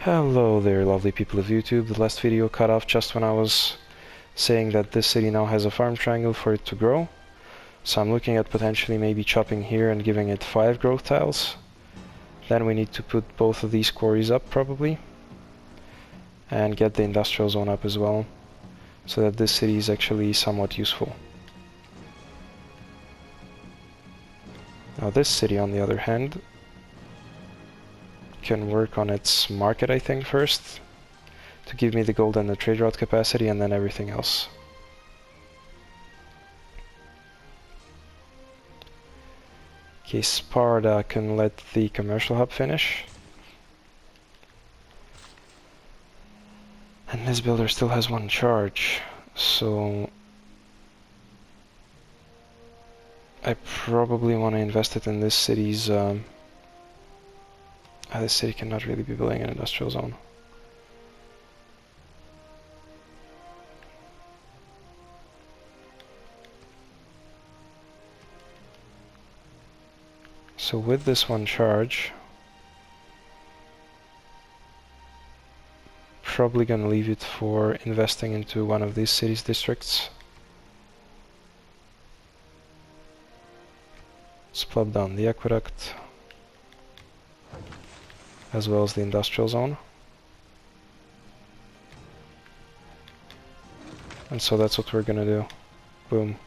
Hello there, lovely people of YouTube. The last video cut off just when I was saying that this city now has a farm triangle for it to grow. So I'm looking at potentially maybe chopping here and giving it 5 growth tiles. Then we need to put both of these quarries up probably. And get the industrial zone up as well, so that this city is actually somewhat useful. Now this city, on the other hand, can work on its market, I think, first, to give me the gold and the trade route capacity, and then everything else. Okay, Sparta can let the commercial hub finish. And this builder still has one charge, so I probably want to invest it in this city's... this city cannot really be building an industrial zone. So with this one charge, probably gonna leave it for investing into one of these cities' districts. Let's plop down the aqueduct, as well as the industrial zone. And so that's what we're gonna do. Boom.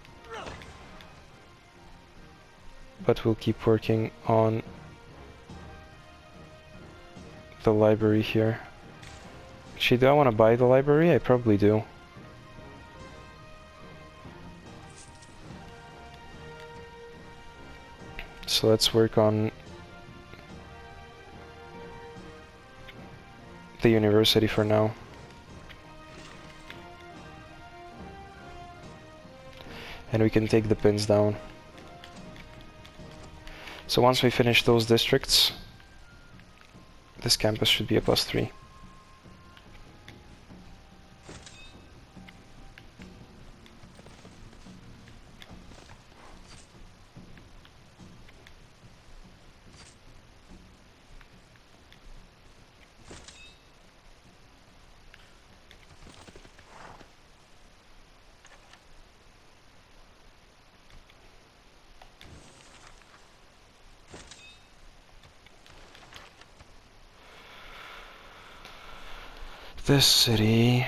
But we'll keep working on the library here. Actually, do I want to buy the library? I probably do. So let's work on the university for now. And we can take the pins down. So once we finish those districts, this campus should be a +3. This city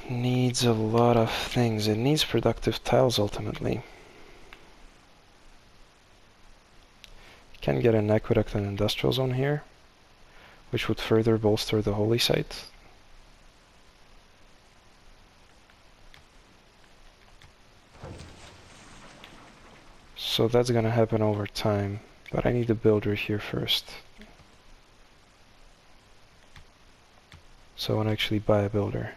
needs a lot of things. It needs productive tiles ultimately. Can get an aqueduct and industrial zone here, which would further bolster the holy site. So that's gonna happen over time, but I need a builder here first. So I want to actually buy a builder.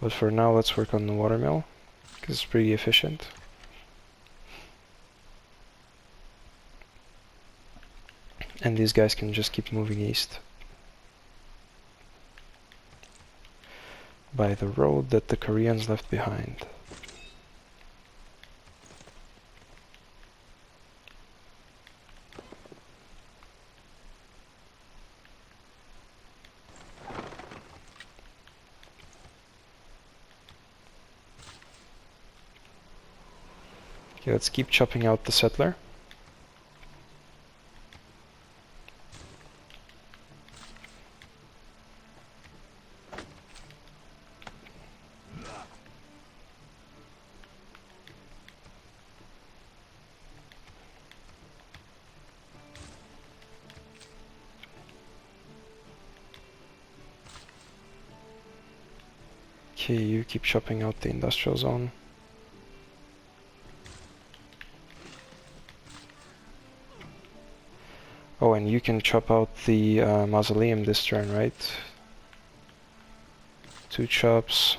But for now, let's work on the watermill, because it's pretty efficient. And these guys can just keep moving east by the road that the Koreans left behind. Okay, let's keep chopping out the settler. Okay, you keep chopping out the industrial zone. Oh, and you can chop out the mausoleum this turn, right? 2 chops.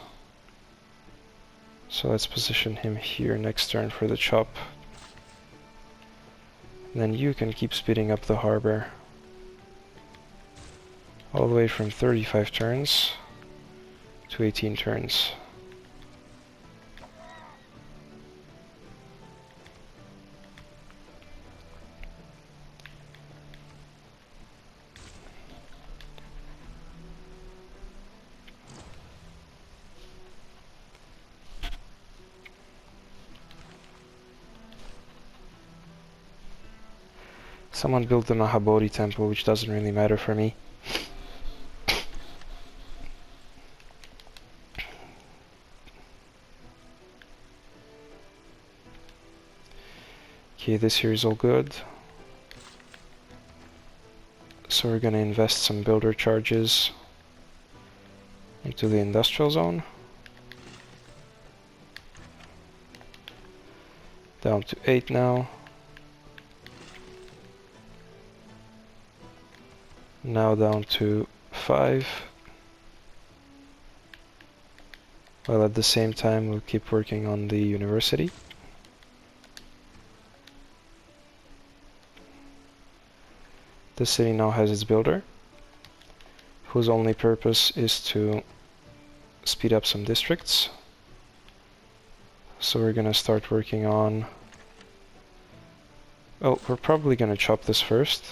So let's position him here next turn for the chop. And then you can keep speeding up the harbor. All the way from 35 turns to 18 turns. Someone built the Mahabodhi temple, which doesn't really matter for me. Okay, this here is all good. So we're gonna invest some builder charges into the industrial zone. Down to 8 now. Now down to 5. While at the same time we'll keep working on the university. The city now has its builder, whose only purpose is to speed up some districts. So we're gonna start working on... Oh, we're probably gonna chop this first.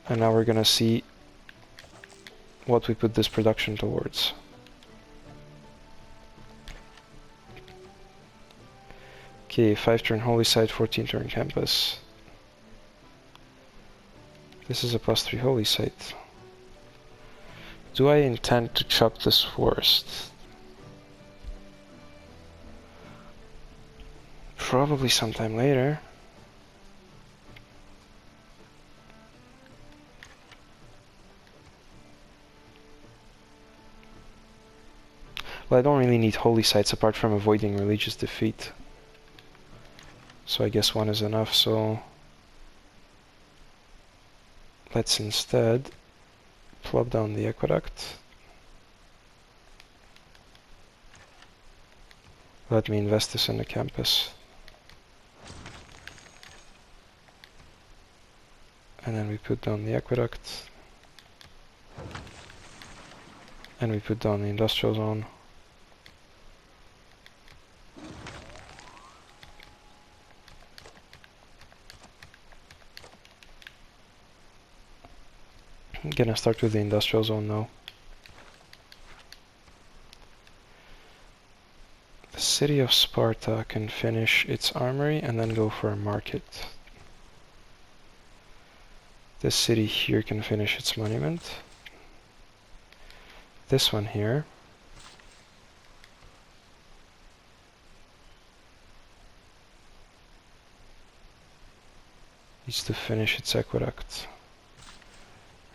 And now we're gonna see what we put this production towards. Okay, 5 turn holy site, 14 turn campus. This is a +3 holy site. Do I intend to chop this forest? Probably sometime later. Well, I don't really need holy sites apart from avoiding religious defeat. So I guess one is enough, so... Let's instead plop down the aqueduct. Let me invest this in the campus. And then we put down the aqueduct. And we put down the industrial zone. I'm gonna start with the industrial zone now. The city of Sparta can finish its armory and then go for a market. This city here can finish its monument. This one here needs to finish its aqueduct.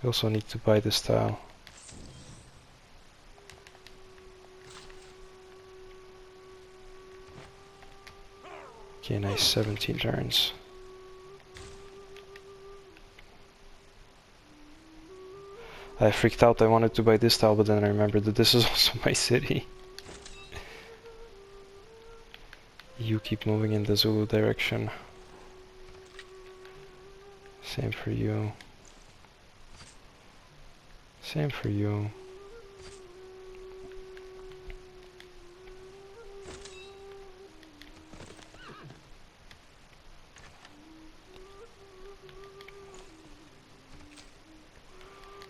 We also need to buy this tile. Okay, nice, 17 turns. I freaked out, I wanted to buy this tile, but then I remembered that this is also my city. You keep moving in the Zulu direction. Same for you. Same for you.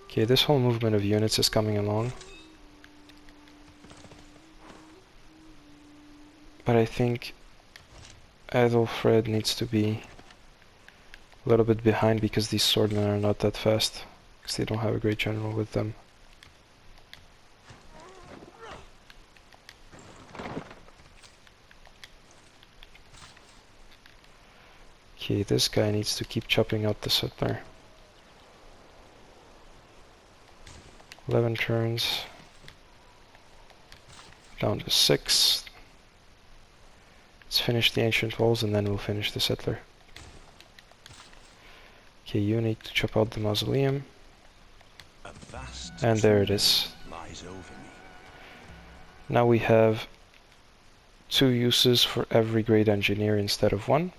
Okay, this whole movement of units is coming along. But I think Ethelfred needs to be a little bit behind because these swordmen are not that fast. Because they don't have a great general with them. Okay, this guy needs to keep chopping out the settler. 11 turns. Down to 6. Let's finish the ancient walls and then we'll finish the settler. Okay, you need to chop out the mausoleum. And there it is. Now we have 2 uses for every great engineer instead of 1.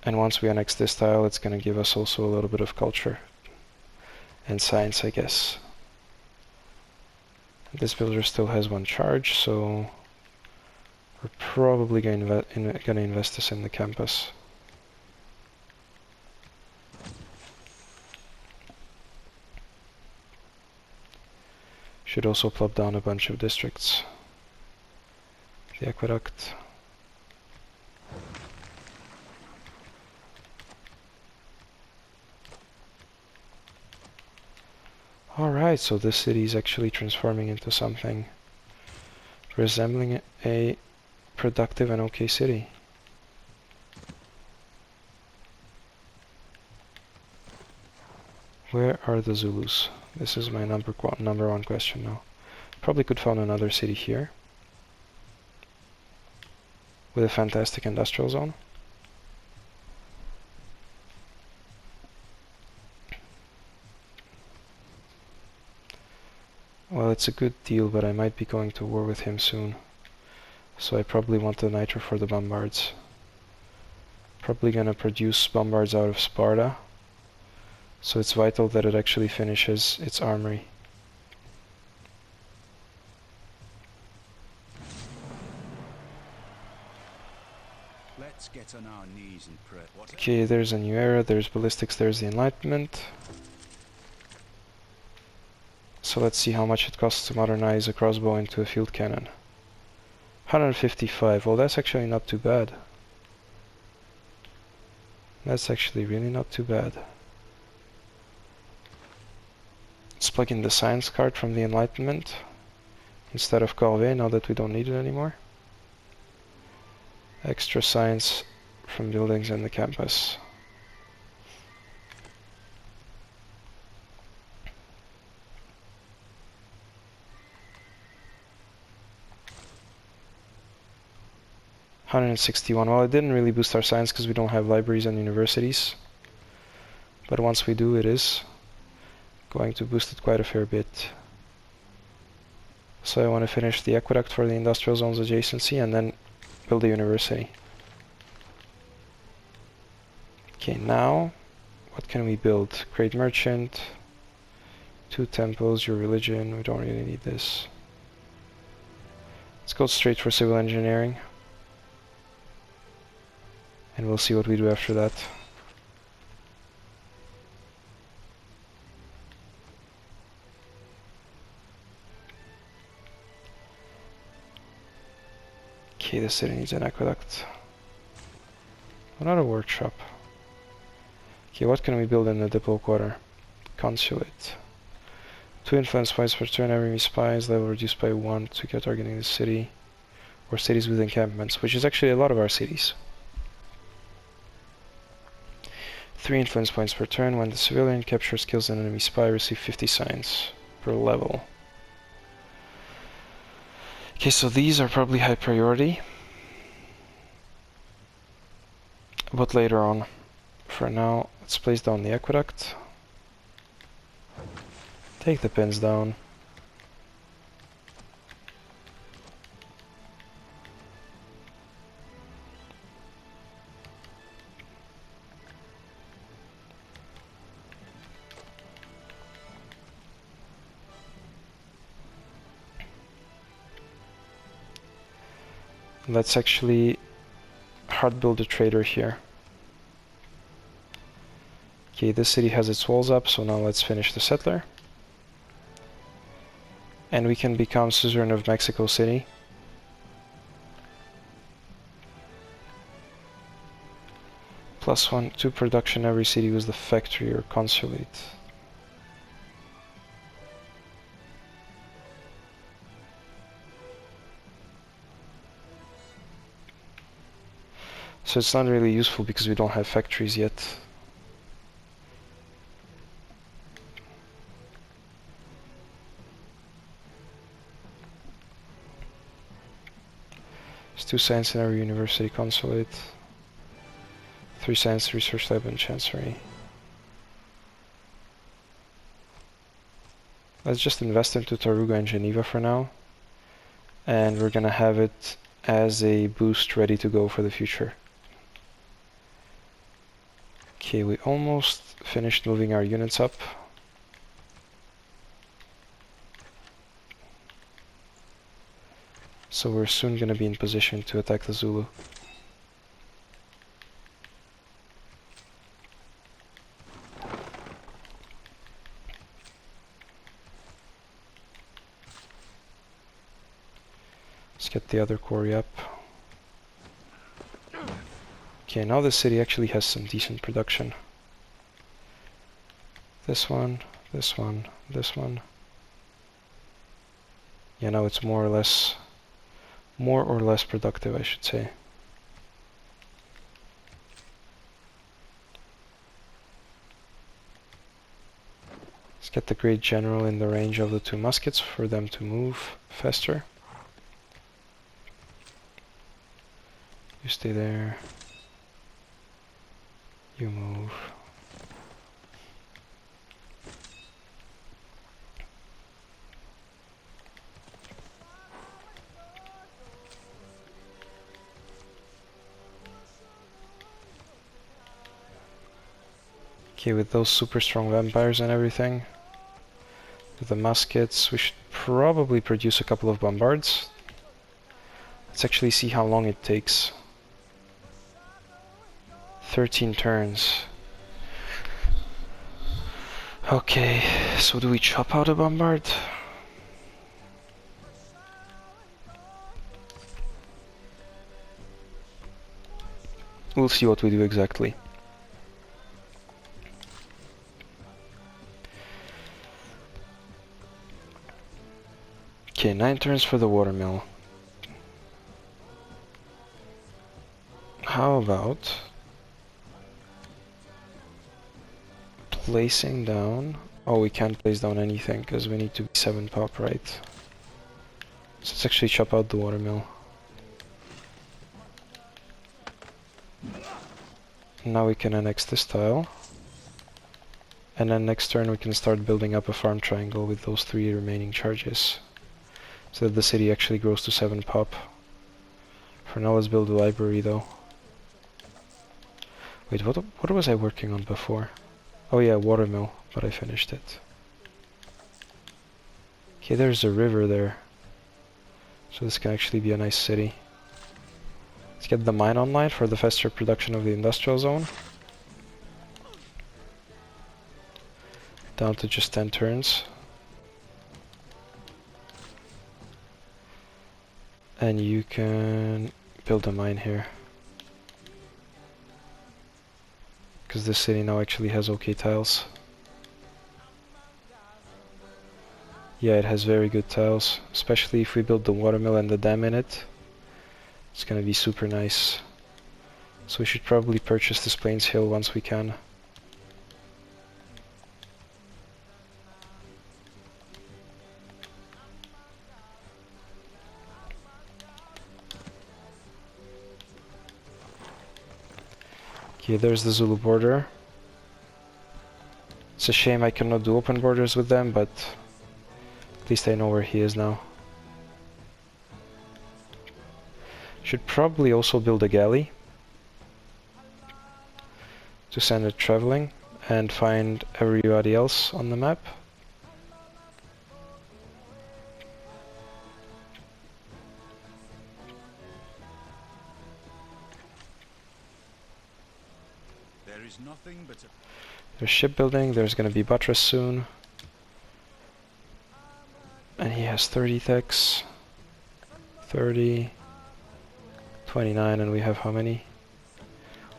And once we annex this tile, it's going to give us also a little bit of culture. And science, I guess. This builder still has 1 charge, so we're probably going to invest this in the campus. Should also plop down a bunch of districts. The aqueduct. Alright, so this city is actually transforming into something resembling a productive and okay city. Where are the Zulus? This is my number one question now. Probably could found another city here with a fantastic industrial zone. Well, it's a good deal, but I might be going to war with him soon. So I probably want the nitro for the bombards. Probably gonna produce bombards out of Sparta. So it's vital that it actually finishes its armory. Let's get on our knees and pray. Okay, there's a new era, there's ballistics, there's the Enlightenment. So let's see how much it costs to modernize a crossbow into a field cannon. 155, well that's actually not too bad. That's actually really not too bad. Let's plug in the science card from the Enlightenment instead of Corvée now that we don't need it anymore. Extra science from buildings and the campus. $161. Well, it didn't really boost our science because we don't have libraries and universities. But once we do, it is going to boost it quite a fair bit. So I want to finish the aqueduct for the industrial zone's adjacency and then build a university. Okay, now what can we build? Great merchant, 2 temples, your religion. We don't really need this. Let's go straight for civil engineering. And we'll see what we do after that. Okay, the city needs an aqueduct. Another workshop. Okay, what can we build in the depot quarter? Consulate. 2 influence points per turn, enemy spies, level reduced by 1 to get targeting the city. Or cities with encampments, which is actually a lot of our cities. 3 influence points per turn. When the civilian captures kills an enemy spy, receive 50 signs per level. Okay, so these are probably high priority. But later on. For now, let's place down the aqueduct. Take the pins down. Let's actually hard build a trader here. Okay, this city has its walls up, so now let's finish the settler. And we can become suzerain of Mexico City. +1 to production every city with the factory or consulate. So it's not really useful because we don't have factories yet. There's 2 science in every university consulate. 3 science research lab and chancery. Let's just invest into Taruga and Geneva for now. And we're gonna have it as a boost ready to go for the future. Okay, we almost finished moving our units up. So we're soon going to be in position to attack the Zulu. Let's get the other quarry up. Okay, now the city actually has some decent production. This one, this one, this one. Yeah, now it's more or less productive, I should say. Let's get the great general in the range of the two muskets for them to move faster. You stay there. You move. Okay, with those super strong vampires and everything, with the muskets, we should probably produce a couple of bombards. Let's actually see how long it takes. 13 turns. Okay, so do we chop out a bombard? We'll see what we do exactly. Okay, 9 turns for the watermill. How about placing down... Oh, we can't place down anything because we need to be 7 pop, right? So let's actually chop out the watermill. Now we can annex this tile. And then next turn we can start building up a farm triangle with those 3 remaining charges. So that the city actually grows to 7 pop. For now let's build a library though. Wait, what was I working on before? Oh yeah, watermill, but I finished it. Okay, there's a river there. So this can actually be a nice city. Let's get the mine online for the faster production of the industrial zone. Down to just 10 turns. And you can build a mine here. Because this city now actually has okay tiles. Yeah, it has very good tiles. Especially if we build the watermill and the dam in it. It's gonna be super nice. So we should probably purchase this Plains Hill once we can. Okay, there's the Zulu border. It's a shame I cannot do open borders with them, but at least I know where he is now. Should probably also build a galley to send it traveling and find everybody else on the map. There is nothing but a... There's shipbuilding, there's gonna be buttress soon. And he has 30 techs. 30. 29, and we have how many?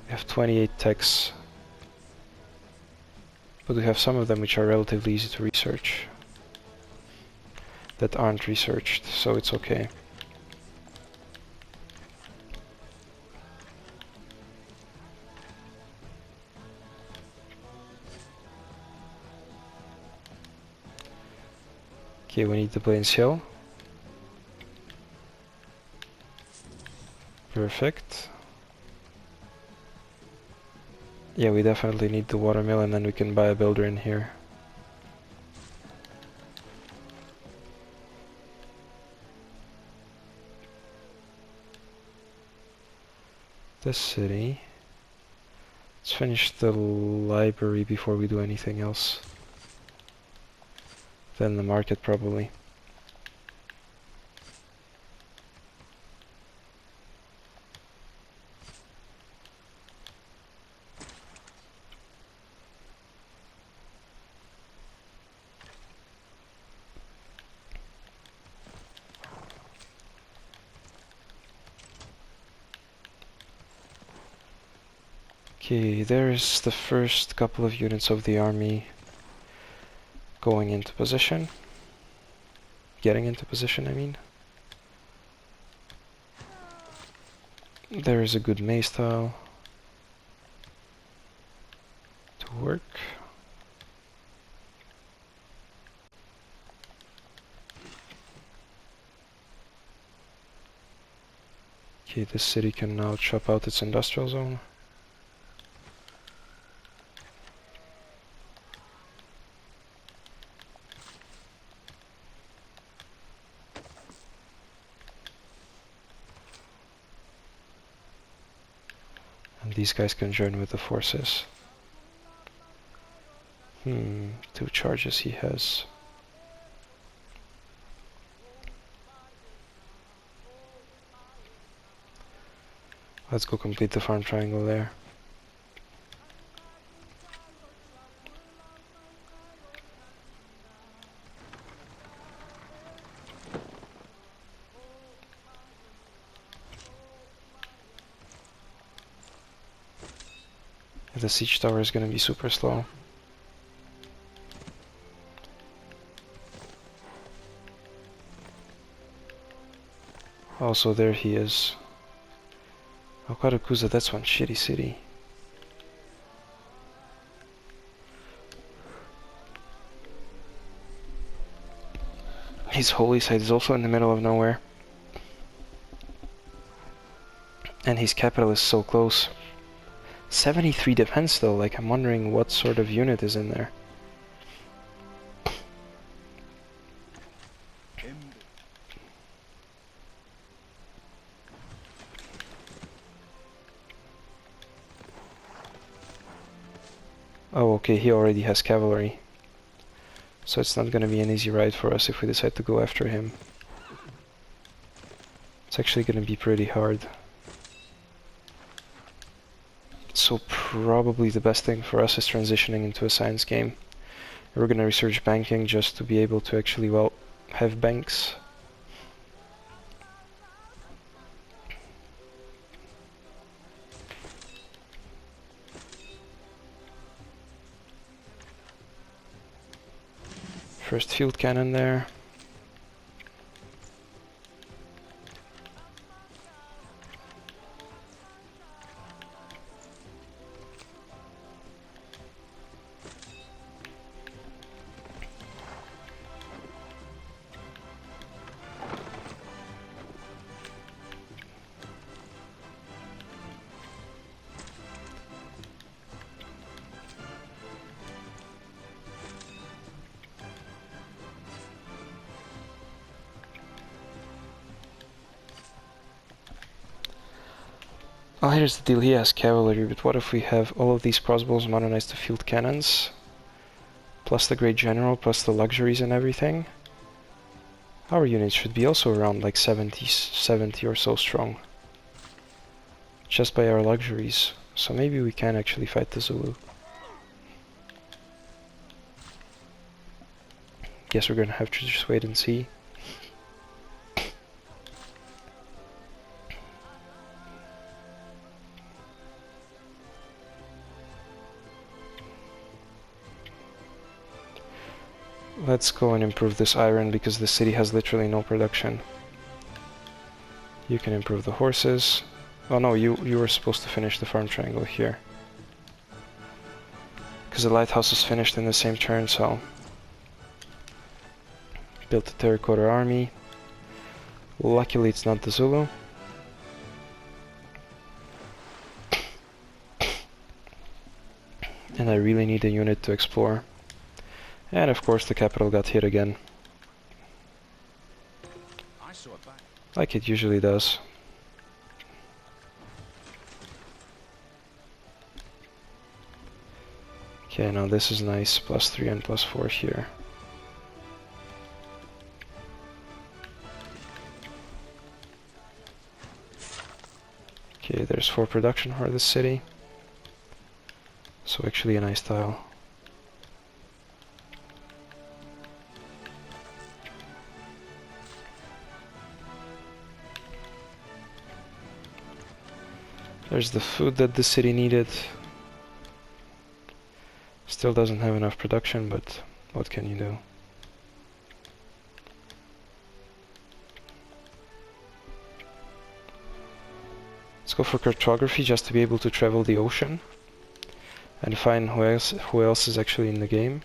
We have 28 techs. But we have some of them which are relatively easy to research. That aren't researched, so it's okay. Okay, we need the Plains Hill. Perfect. Yeah, we definitely need the watermill, and then we can buy a builder in here. This city. Let's finish the library before we do anything else. Then the market probably. Okay, there's the first couple of units of the army. Going into position. Getting into position, I mean. There is a good maze tile to work. Okay, this city can now chop out its industrial zone. And these guys can join with the forces. 2 charges he has. Let's go complete the farm triangle there. The siege tower is going to be super slow. Also, there he is. Okarukuza, that's one shitty city. His holy site is also in the middle of nowhere. And his capital is so close. 73 defense though, like I'm wondering what sort of unit is in there. Oh, okay, he already has cavalry. So it's not gonna be an easy ride for us if we decide to go after him. It's actually gonna be pretty hard. So probably the best thing for us is transitioning into a science game. We're gonna research banking just to be able to actually, well, have banks. First field cannon there. Well, here's the deal, he has cavalry, but what if we have all of these crossbows modernized to field cannons, plus the great general, plus the luxuries and everything? Our units should be also around like 70 or so strong, just by our luxuries, so maybe we can actually fight the Zulu. Guess we're gonna have to just wait and see. Let's go and improve this iron, because the city has literally no production. You can improve the horses. Oh no, you were supposed to finish the farm triangle here. Because the lighthouse is finished in the same turn, so... Built a terracotta army. Luckily it's not the Zulu. And I really need a unit to explore. And of course the capital got hit again. Like it usually does. Okay, now this is nice. +3 and +4 here. Okay, there's 4 production for this city. So actually a nice tile. There's the food that the city needed. Still doesn't have enough production, but What can you do? Let's go for cartography just to be able to travel the ocean and find who else is actually in the game.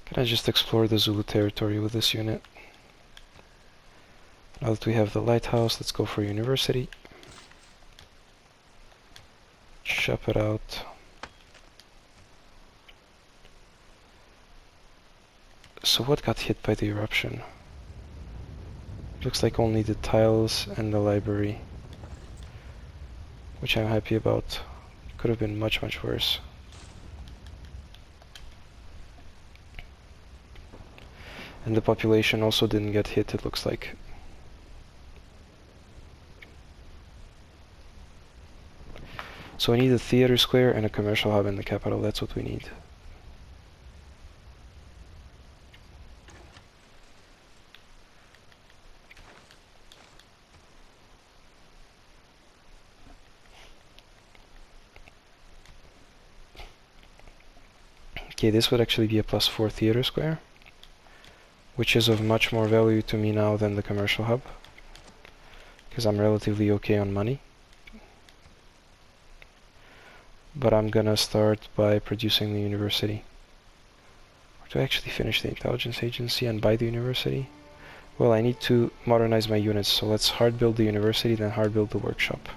Can I just explore the Zulu territory with this unit? Now that we have the lighthouse, let's go for university. Chop it out. So what got hit by the eruption? Looks like only the tiles and the library, which I'm happy about. Could have been much, much worse. And the population also didn't get hit, it looks like. So we need a theater square and a commercial hub in the capital, that's what we need. Okay, this would actually be a +4 theater square, which is of much more value to me now than the commercial hub, because I'm relatively okay on money. But I'm gonna start by producing the university. Or do I actually finish the intelligence agency and buy the university? Well, I need to modernize my units, so let's hard build the university, then hard build the workshop.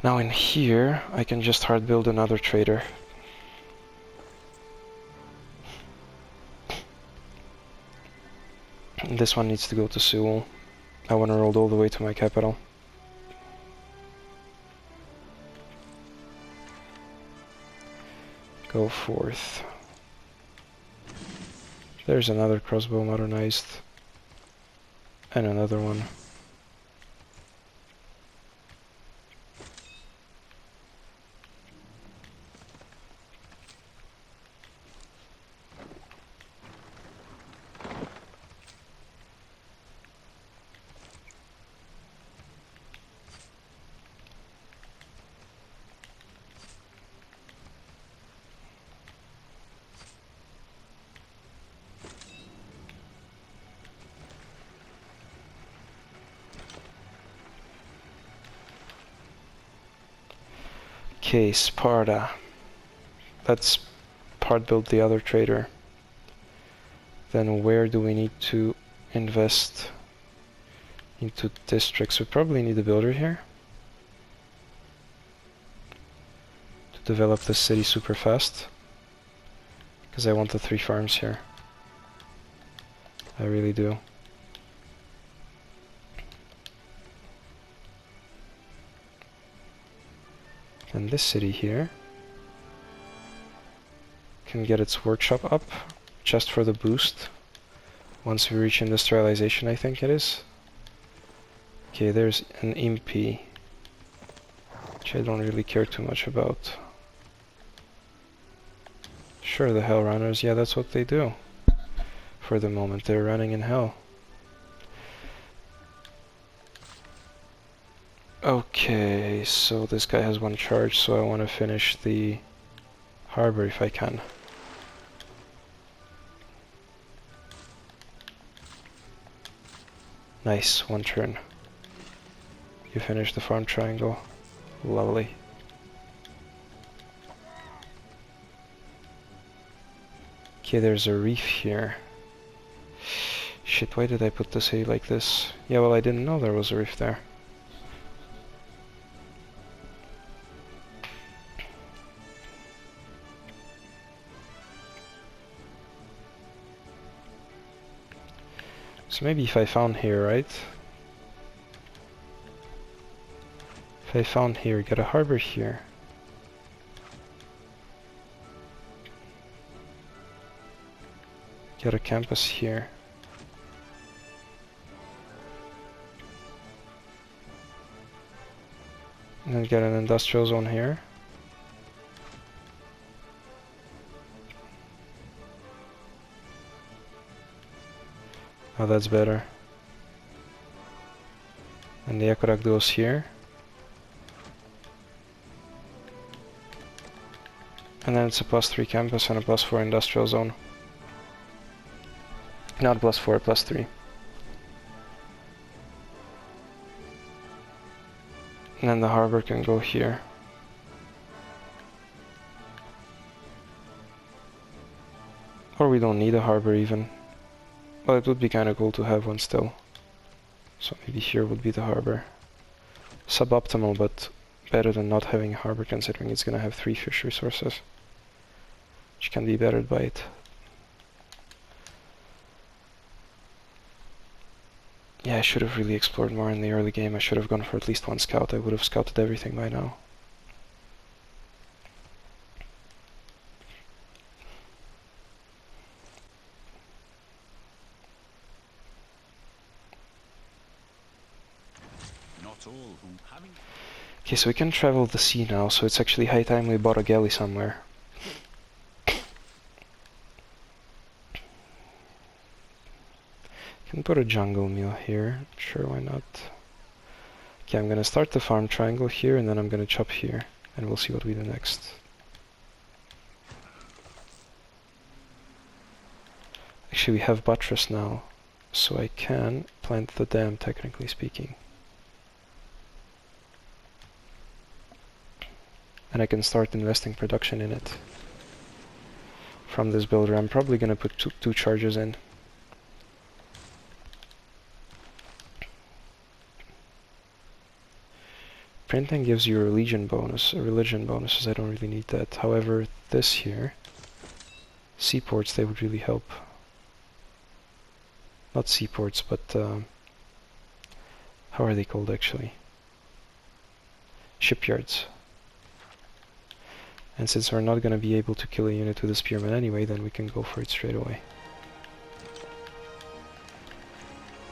Now in here, I can just hard build another trader. And this one needs to go to Seoul. I want to roll all the way to my capital. Go forth. There's another crossbow modernized. And another one. Okay, Sparta. Let's part build the other trader. Then where do we need to invest into districts? We probably need a builder here to develop the city super fast, because I want the 3 farms here. I really do. And this city here can get its workshop up just for the boost once we reach industrialization, I think it is. Okay, there's an MP, which I don't really care too much about. Sure, the Hell Runners, yeah, that's what they do. For the moment, they're running in hell. Okay, so this guy has 1 charge, so I want to finish the harbor if I can. Nice, 1 turn. You finish the farm triangle. Lovely. Okay, there's a reef here. Shit, why did I put the city like this? Yeah, well, I didn't know there was a reef there. So maybe if I found here, right? If I found here, get a harbor here. Get a campus here. And then get an industrial zone here. Oh, that's better. And the aqueduct goes here. And then it's a +3 campus and a +4 industrial zone. Not +4, +3. And then the harbor can go here. Or we don't need a harbor even. Well, it would be kinda cool to have one still. So maybe here would be the harbor. Suboptimal, but better than not having a harbor considering it's gonna have 3 fish resources. Which can be bettered by it. Yeah, I should have really explored more in the early game. I should have gone for at least one scout. I would have scouted everything by now. Not all who having Okay, so we can travel the sea now, so it's actually high time we bought a galley somewhere. Can put a jungle meal here. Sure, why not? Okay, I'm gonna start the farm triangle here, and then I'm gonna chop here, and we'll see what we do next. Actually, we have buttress now, so I can plant the dam, technically speaking. And I can start investing production in it. From this builder, I'm probably gonna put two charges in. Printing gives you a religion bonuses, I don't really need that. However, this here, seaports, they would really help. Not seaports, but how are they called actually? Shipyards. And since we're not going to be able to kill a unit with a spearman anyway, then we can go for it straight away.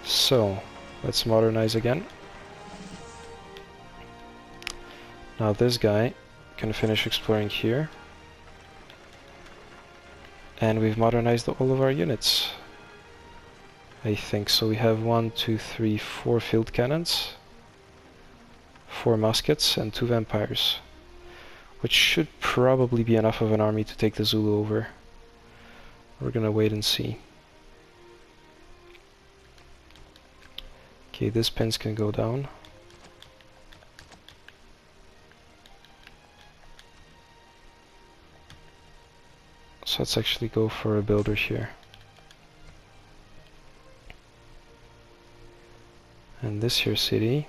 So, let's modernize again. Now this guy can finish exploring here. And we've modernized all of our units. I think so. We have 1, 2, 3, 4 field cannons, 4 muskets, and 2 vampires. Which should probably be enough of an army to take the Zulu over. We're gonna wait and see. Okay, this pins can go down. So let's actually go for a builder here. And this here city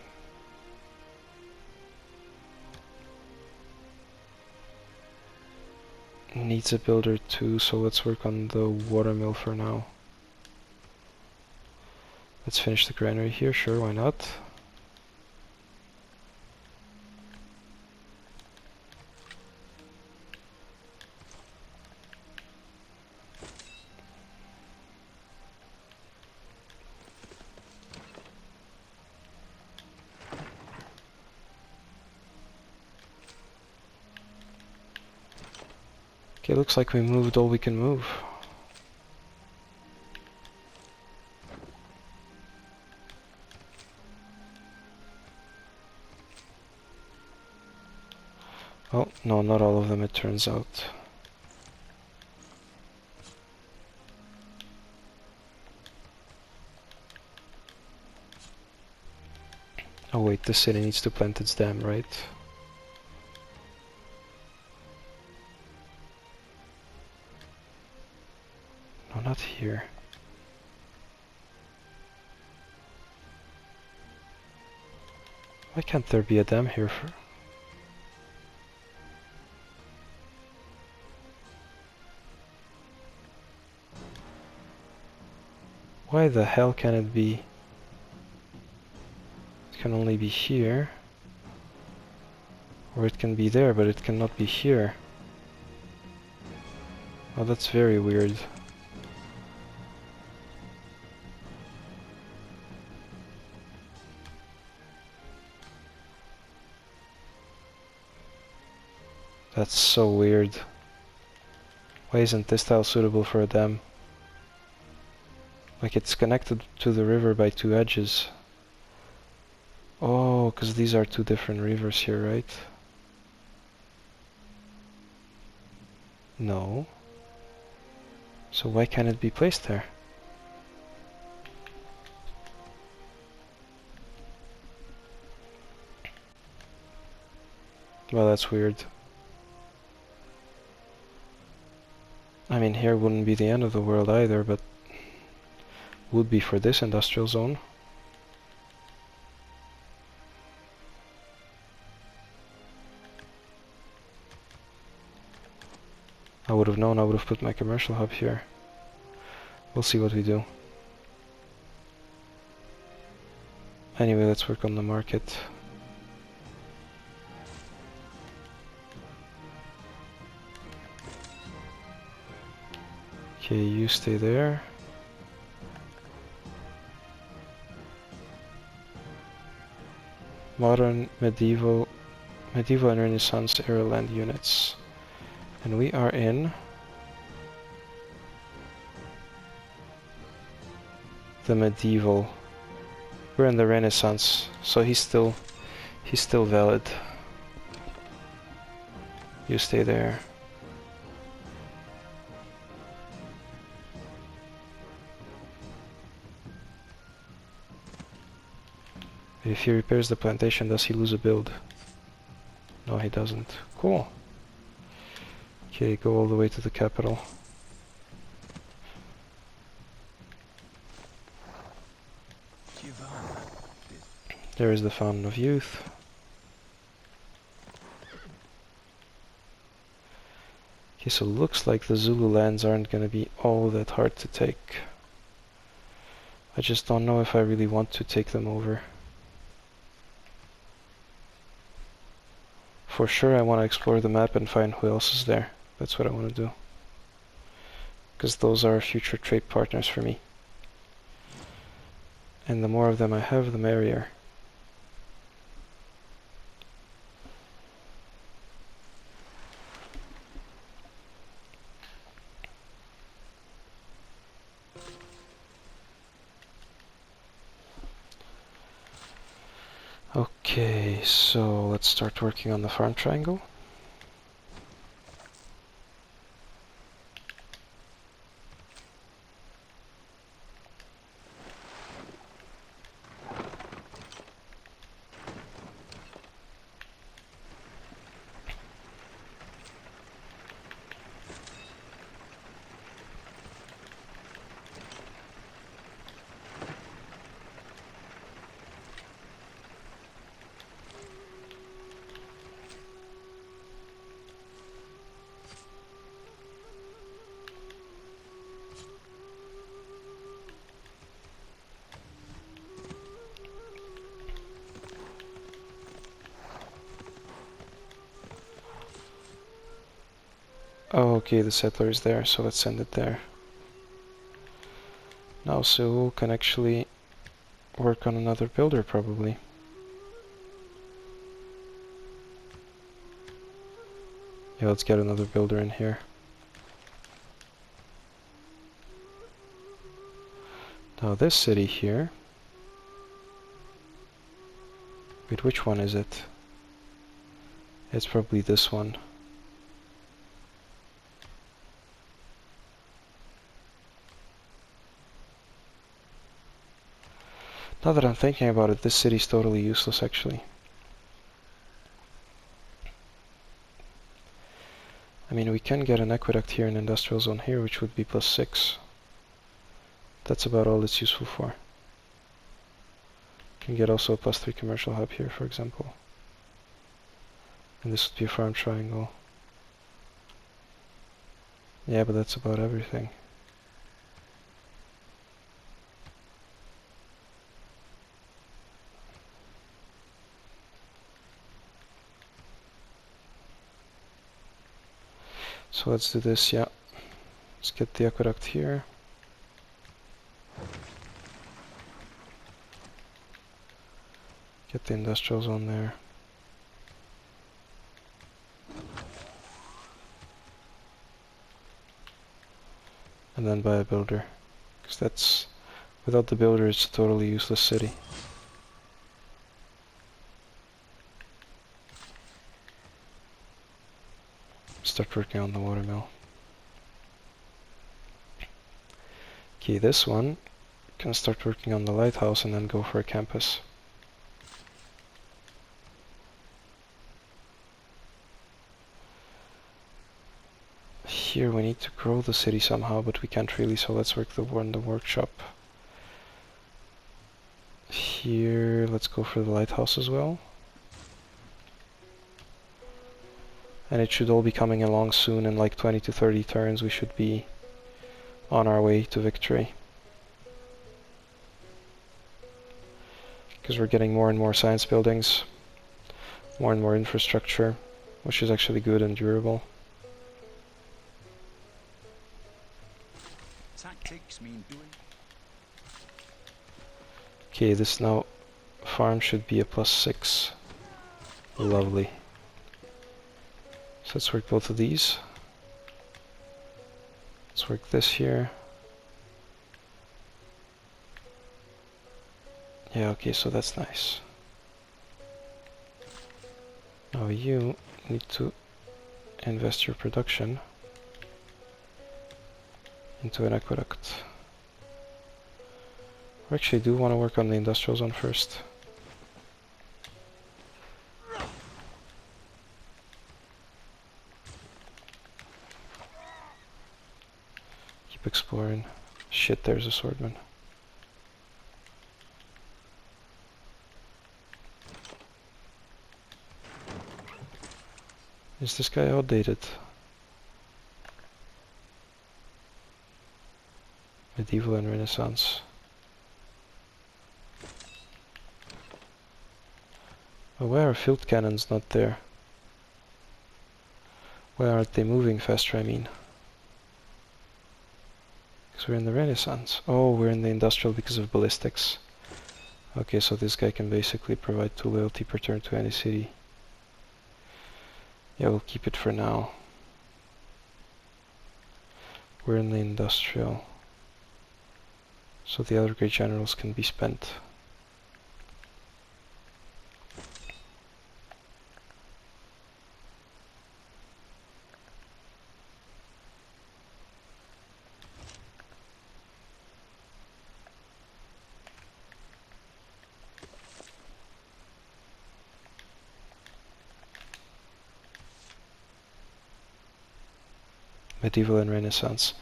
needs a builder too, so let's work on the watermill for now. Let's finish the granary here, sure, why not? Okay, looks like we moved all we can move. Oh, no, not all of them, it turns out. Oh wait, this city needs to plant its dam, right? not here. Why can't there be a dam here for... Why the hell can it be? It can only be here. Or it can be there, but it cannot be here. Oh, that's very weird. That's so weird. Why isn't this tile suitable for a dam? Like, it's connected to the river by two edges. Oh, because these are two different rivers here, right? No. So why can't it be placed there? Well, that's weird. I mean, here wouldn't be the end of the world either, but would be for this industrial zone. I would have known, I would have put my commercial hub here. We'll see what we do. Anyway, let's work on the market. Okay, you stay there. Modern, medieval and Renaissance era land units. And we are in the medieval. We're in the Renaissance, so he's still valid. You stay there. If he repairs the plantation, does he lose a build? No, he doesn't. Cool. Okay, go all the way to the capital. There is the Fountain of Youth. Okay, so looks like the Zulu lands aren't gonna be all that hard to take. I just don't know if I really want to take them over. For sure I want to explore the map and find who else is there. That's what I want to do. Because those are future trade partners for me. And the more of them I have, the merrier. Okay, so let's start working on the farm triangle. Oh, okay, the settler is there, so let's send it there. Now Seoul can actually work on another builder, probably. Yeah, let's get another builder in here. Now this city here... Wait, which one is it? It's probably this one. Now that I'm thinking about it, this city's totally useless, actually. I mean, we can get an aqueduct here, an industrial zone here, which would be +6. That's about all it's useful for. Can get also a +3 commercial hub here, for example. And this would be a farm triangle. Yeah, but that's about everything. So let's do this, yeah. Let's get the aqueduct here. Get the industrial zone there. And then buy a builder. Because that's... without the builder it's a totally useless city. Start working on the watermill. Okay, this one can start working on the lighthouse and then go for a campus. Here we need to grow the city somehow, but we can't really, so let's work on the workshop. Here, let's go for the lighthouse as well. And it should all be coming along soon. In like 20 to 30 turns we should be on our way to victory. Because we're getting more and more science buildings, more and more infrastructure, which is actually good and durable. Tactics mean doing. Okay, this now farm should be a +6. Lovely. So let's work both of these. Let's work this here. Yeah, okay, so that's nice. Now you need to invest your production into an aqueduct. I actually do want to work on the industrial zone first. Keep exploring. Shit, there's a swordman. Is this guy outdated? Medieval and Renaissance. Oh, why are field cannons not there? Why aren't they moving faster, I mean? Because we're in the Renaissance. Oh, we're in the industrial because of ballistics. Okay, so this guy can basically provide 2 loyalty per turn to any city. Yeah, we'll keep it for now. We're in the industrial. So the other great generals can be spent. Medieval and Renaissance.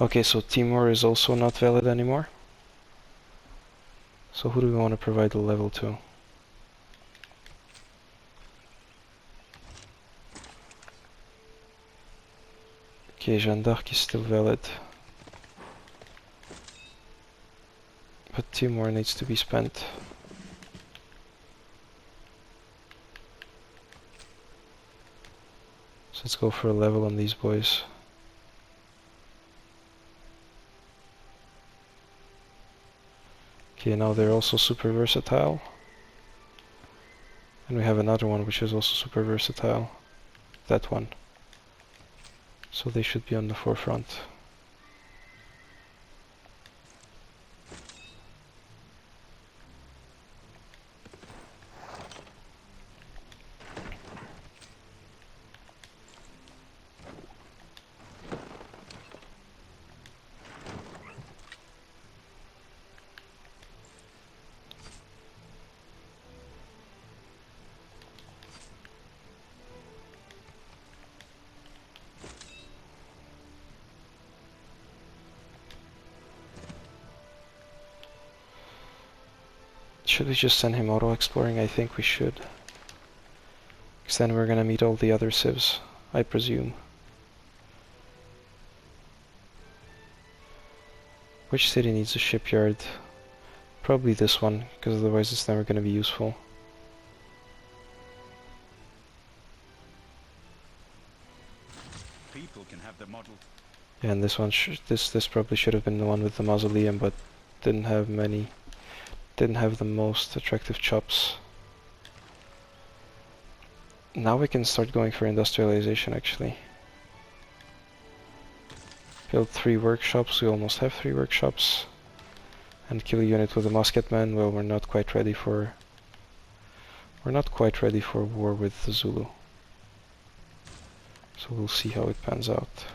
Okay, so Timur is also not valid anymore. So who do we want to provide the level to? Okay, Jeanne d'Arc is still valid. But Timur needs to be spent. So let's go for a level on these boys. Okay, now they're also super versatile. And we have another one which is also super versatile. That one. So they should be on the forefront. Should we just send him auto-exploring? I think we should. Because then we're gonna meet all the other civs, I presume. Which city needs a shipyard? Probably this one, because otherwise it's never gonna be useful. People can have the model. Yeah, and this one, this probably should have been the one with the mausoleum, but didn't have the most attractive chops. Now we can start going for industrialization, actually. Build 3 workshops, we almost have 3 workshops. And kill a unit with a musketman. Well, we're not quite ready for war with the Zulu. So we'll see how it pans out.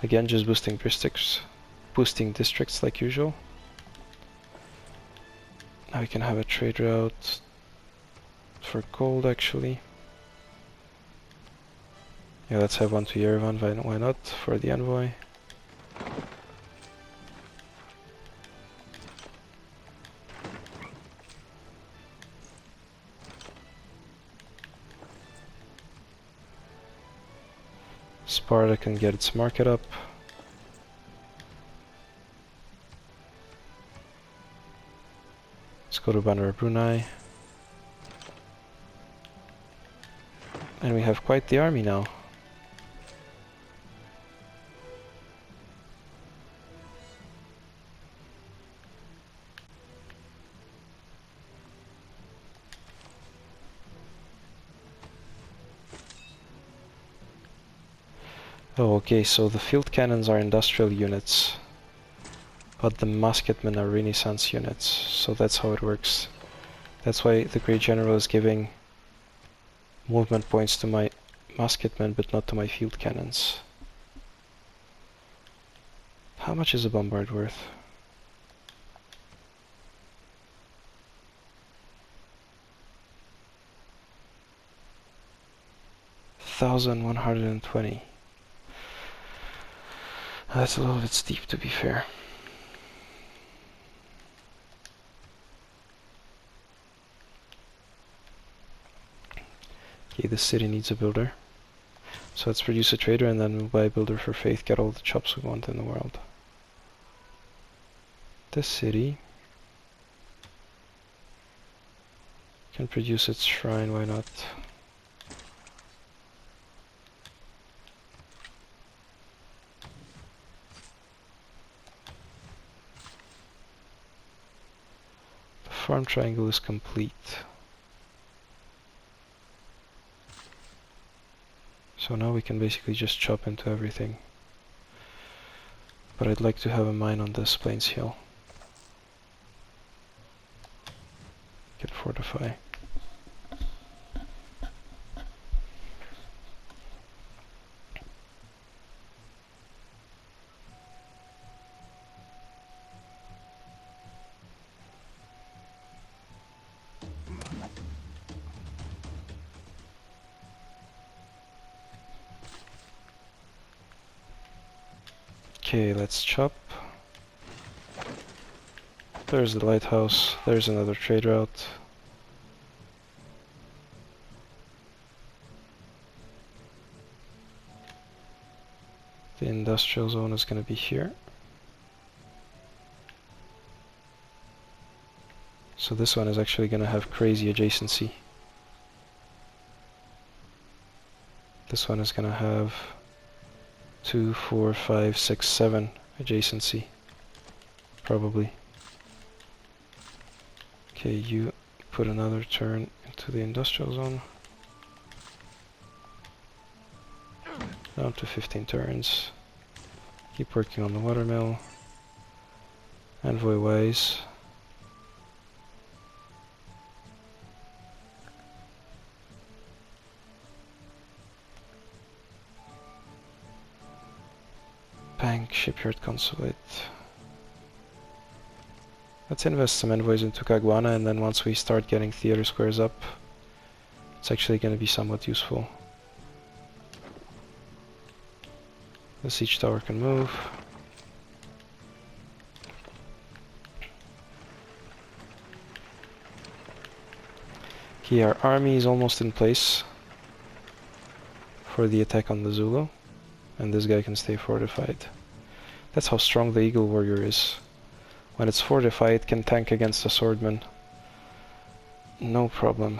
Again, just boosting districts like usual. Now we can have a trade route for gold, actually. Yeah, let's have one to Yerevan, why not, for the envoy. Sparta can get its market up. Let's go to Bandar Brunei. And we have quite the army now. Oh, okay, so the field cannons are industrial units, but the musketmen are Renaissance units, so that's how it works. That's why the Great General is giving movement points to my musketmen, but not to my field cannons. How much is a bombard worth? $1,120. That's a little bit steep, to be fair. Okay, this city needs a builder. So let's produce a trader and then we'll buy a builder for faith, get all the chops we want in the world. This city can produce its shrine, why not? The farm triangle is complete. So now we can basically just chop into everything. But I'd like to have a mine on this Plains Hill. Get fortify. Okay, let's chop. There's the lighthouse, there's another trade route. The industrial zone is going to be here. So this one is actually going to have crazy adjacency. This one is going to have 2, 4, 5, 6, 7 adjacency. Probably. Okay, you put another turn into the industrial zone. Down to 15 turns. Keep working on the watermill. Envoy wise. Bank, shipyard, consulate. Let's invest some envoys into Caguana, and then once we start getting theater squares up, it's actually going to be somewhat useful. The siege tower can move. Okay, our army is almost in place for the attack on the Zulu, and this guy can stay fortified. That's how strong the Eagle Warrior is. When it's fortified, it can tank against a swordman. No problem.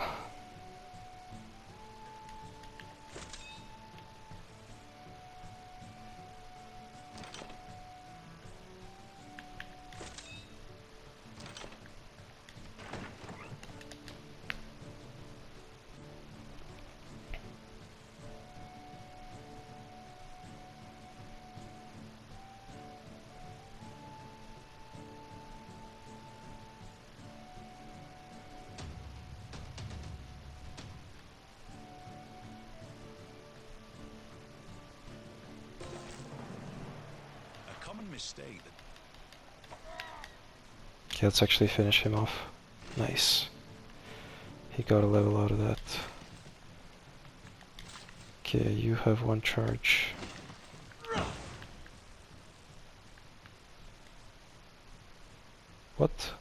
A common mistake that Okay, let's actually finish him off. Nice. He got a level out of that. Okay, you have one charge. What?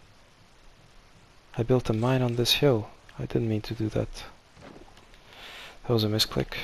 I built a mine on this hill. I didn't mean to do that. That was a misclick.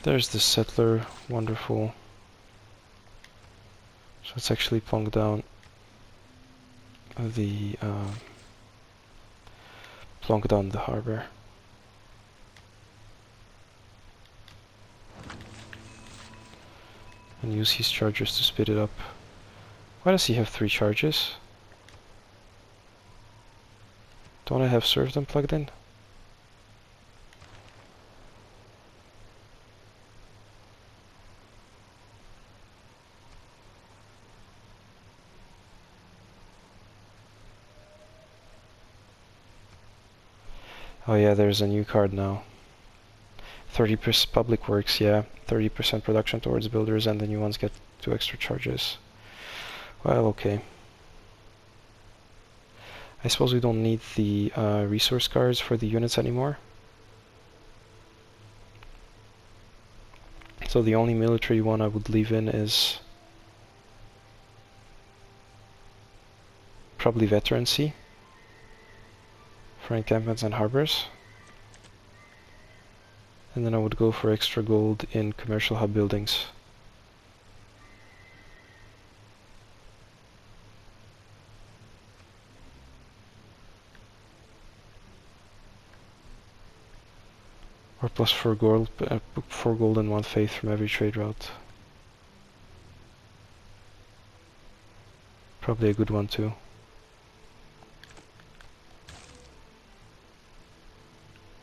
There's the settler, wonderful. So let's actually plonk down the harbor. And use his chargers to speed it up. Why does he have 3 charges? Don't I have serfdom plugged in? Oh yeah, there's a new card now. 30% public works, yeah. 30% production towards builders, and the new ones get 2 extra charges. Well, okay. I suppose we don't need the resource cards for the units anymore. So the only military one I would leave in is probably veterancy for encampments and harbors. And then I would go for extra gold in commercial hub buildings. Or plus 4 gold, 4 gold and 1 faith from every trade route. Probably a good one too.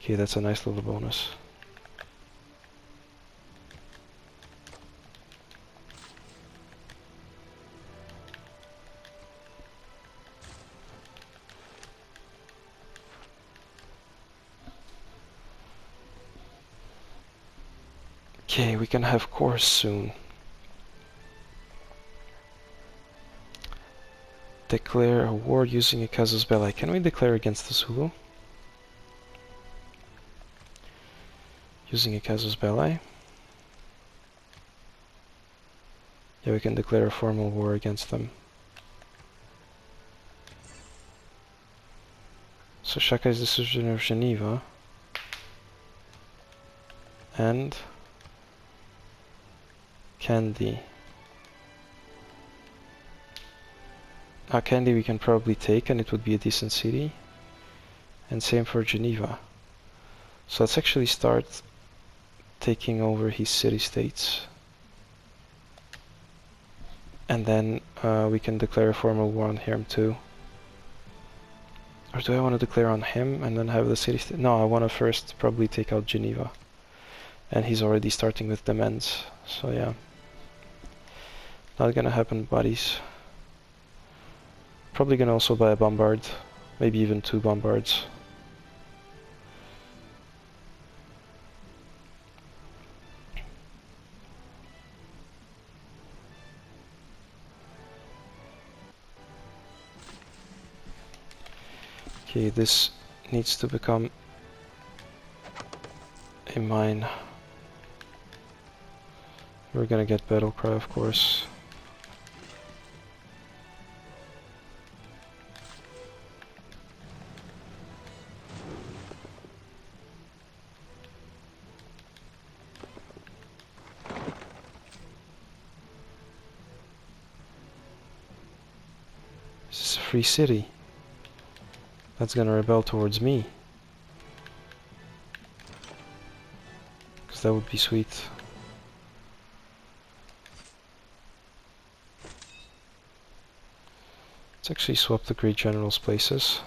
Okay, that's a nice little bonus. Okay, we can have cores soon. Declare a war using a casus belli. Can we declare against the Zulu? Using a casus belli? Yeah, we can declare a formal war against them. So Shakai's decision of Geneva and Kandy. Kandy we can probably take, and it would be a decent city. And same for Geneva. So let's actually start taking over his city-states. And then we can declare a formal war on him too. Or do I want to declare on him and then have the city-state? No, I want to first probably take out Geneva. And he's already starting with demands, so yeah. Not gonna happen, buddies. Probably gonna also buy a bombard, maybe even 2 bombards. Okay, this needs to become a mine. We're gonna get battle cry, of course. This is a free city. That's gonna rebel towards me. Because that would be sweet. Let's actually swap the Great General's places.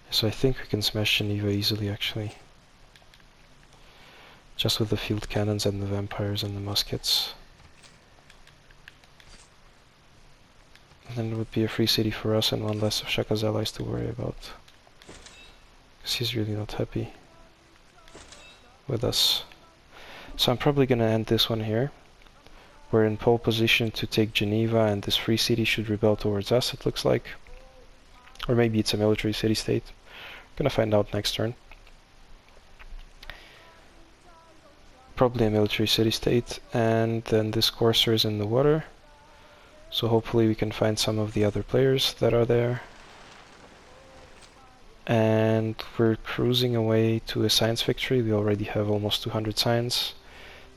So I think we can smash Geneva easily, actually. Just with the field cannons and the vampires and the muskets. And then it would be a free city for us and one less of Shaka's allies to worry about. Because he's really not happy with us. So I'm probably gonna end this one here. We're in pole position to take Geneva, and this free city should rebel towards us, it looks like. Or maybe it's a military city-state. Gonna find out next turn. Probably a military city-state, and then this courser is in the water. So hopefully we can find some of the other players that are there. And we're cruising away to a science victory. We already have almost 200 science.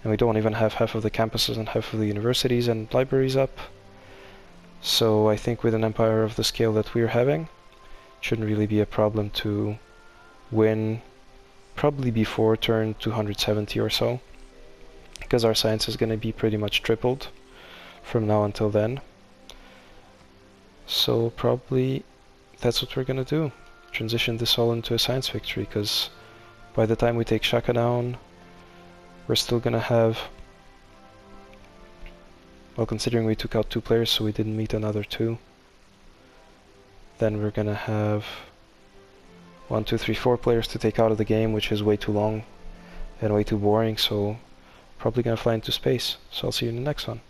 And we don't even have half of the campuses and half of the universities and libraries up. So I think with an empire of the scale that we're having, it shouldn't really be a problem to win probably before turn 270 or so. Because our science is going to be pretty much tripled from now until then. So probably that's what we're going to do. Transition this all into a science victory, because by the time we take Shaka down, we're still gonna have, well, considering we took out 2 players so we didn't meet another 2, then we're gonna have 1, 2, 3, 4 players to take out of the game, which is way too long and way too boring, so probably gonna fly into space. So I'll see you in the next one.